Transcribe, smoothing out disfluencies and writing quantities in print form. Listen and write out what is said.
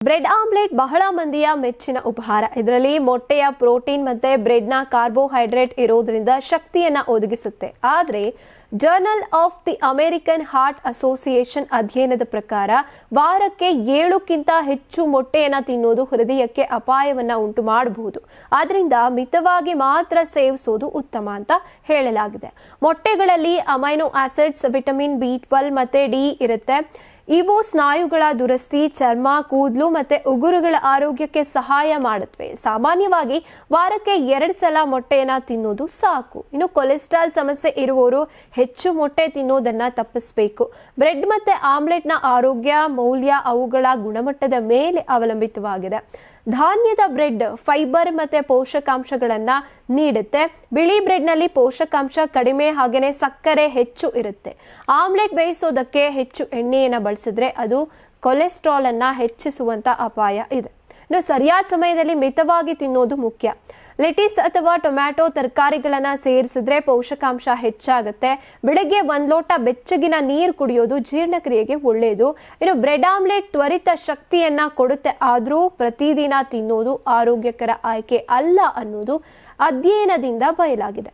Bread omelette ಬಹಳ ಮಂದಿಯ ಮೆಚ್ಚಿನ ಉಪಹಾರ. ಇದರಲ್ಲಿ ಮೊಟ್ಟೆಯ ಪ್ರೋಟೀನ್ ಮತ್ತೆ ಬ್ರೆಡ್ನ ಕಾರ್ಬೋಹೈಡ್ರೇಟ್ ಇರೋದ್ರಿಂದ ಶಕ್ತಿಯನ್ನ ಒದಗಿಸುತ್ತೆ. ಆದರೆ journal of the American heart association ಅಧ್ಯಯನದ ಪ್ರಕಾರ ವಾರಕ್ಕೆ 7ಕ್ಕಿಂತ ಹೆಚ್ಚು ಮೊಟ್ಟೆಯನ್ನ ತಿನ್ನೋದು ಹೃದಯಕ್ಕೆ ಅಪಾಯವನ್ನ ಉಂಟು ಮಾಡಬಹುದು. ಆದ್ರಿಂದ ಮಿತವಾಗಿ ಮಾತ್ರ ಸೇವಿಸೋದು ಉತ್ತಮ ಅಂತ ಹೇಳಲಾಗಿದೆ. ಮೊಟ್ಟೆಗಳಲ್ಲಿ ಅಮೈನೋ ಆಸಿಡ್ಸ್, ವಿಟಮಿನ್ B12 ಮತ್ತೆ D ಇರುತ್ತೆ. ಇವು ಸ್ನಾಯುಗಳ ದುರಸ್ತಿ, ಚರ್ಮ, ಕೂದಲು ಮತ್ತೆ ಉಗುರುಗಳ ಆರೋಗ್ಯಕ್ಕೆ ಸಹಾಯ ಮಾಡುತ್ತವೆ. ಸಾಮಾನ್ಯವಾಗಿ ವಾರಕ್ಕೆ 2 ಸಲ ಮೊಟ್ಟೆಯನ್ನ ತಿನ್ನೋದು ಸಾಕು. ಇನ್ನು ಕೊಲೆಸ್ಟ್ರಾಲ್ ಸಮಸ್ಯೆ ಇರುವವರು ಹೆಚ್ಚು ಮೊಟ್ಟೆ ತಿನ್ನೋದನ್ನ ತಪ್ಪಿಸಬೇಕು. ಬ್ರೆಡ್ ಮತ್ತೆ ಆಮ್ಲೆಟ್ನ ಆರೋಗ್ಯ ಮೌಲ್ಯ ಅವುಗಳ ಗುಣಮಟ್ಟದ ಮೇಲೆ ಅವಲಂಬಿತವಾಗಿದೆ. ಧಾನ್ಯದ ಬ್ರೆಡ್ ಫೈಬರ್ ಮತ್ತೆ ಪೋಷಕಾಂಶಗಳನ್ನ ನೀಡುತ್ತೆ. ಬಿಳಿ ಬ್ರೆಡ್ನಲ್ಲಿ ಪೋಷಕಾಂಶ ಕಡಿಮೆ, ಹಾಗೇನೆ ಸಕ್ಕರೆ ಹೆಚ್ಚು ಇರುತ್ತೆ. ಆಮ್ಲೆಟ್ ಬೇಯಿಸೋದಕ್ಕೆ ಹೆಚ್ಚು ಎಣ್ಣೆಯನ್ನ ಬಳಸಿದ್ರೆ ಅದು ಕೊಲೆಸ್ಟ್ರಾಲ್ ಅನ್ನ ಹೆಚ್ಚಿಸುವಂತ ಅಪಾಯ ಇದೆ. ಇನ್ನು ಸರಿಯಾದ ಸಮಯದಲ್ಲಿ ಮಿತವಾಗಿ ತಿನ್ನೋದು ಮುಖ್ಯ. ಲೆಟಿಸ್ ಅಥವಾ ಟೊಮ್ಯಾಟೊ ತರಕಾರಿಗಳನ್ನ ಸೇರಿಸಿದ್ರೆ ಪೋಷಕಾಂಶ ಹೆಚ್ಚಾಗುತ್ತೆ. ಬೆಳಗ್ಗೆ 1 ಲೋಟ ಬೆಚ್ಚಗಿನ ನೀರು ಕುಡಿಯೋದು ಜೀರ್ಣಕ್ರಿಯೆಗೆ ಒಳ್ಳೆಯದು. ಇನ್ನು ಬ್ರೆಡ್ ಆಮ್ಲೆಟ್ ತ್ವರಿತ ಶಕ್ತಿಯನ್ನ ಕೊಡುತ್ತೆ, ಆದ್ರೂ ಪ್ರತಿದಿನ ತಿನ್ನೋದು ಆರೋಗ್ಯಕರ ಆಯ್ಕೆ ಅಲ್ಲ ಅನ್ನೋದು ಅಧ್ಯಯನದಿಂದ ಬಯಲಾಗಿದೆ.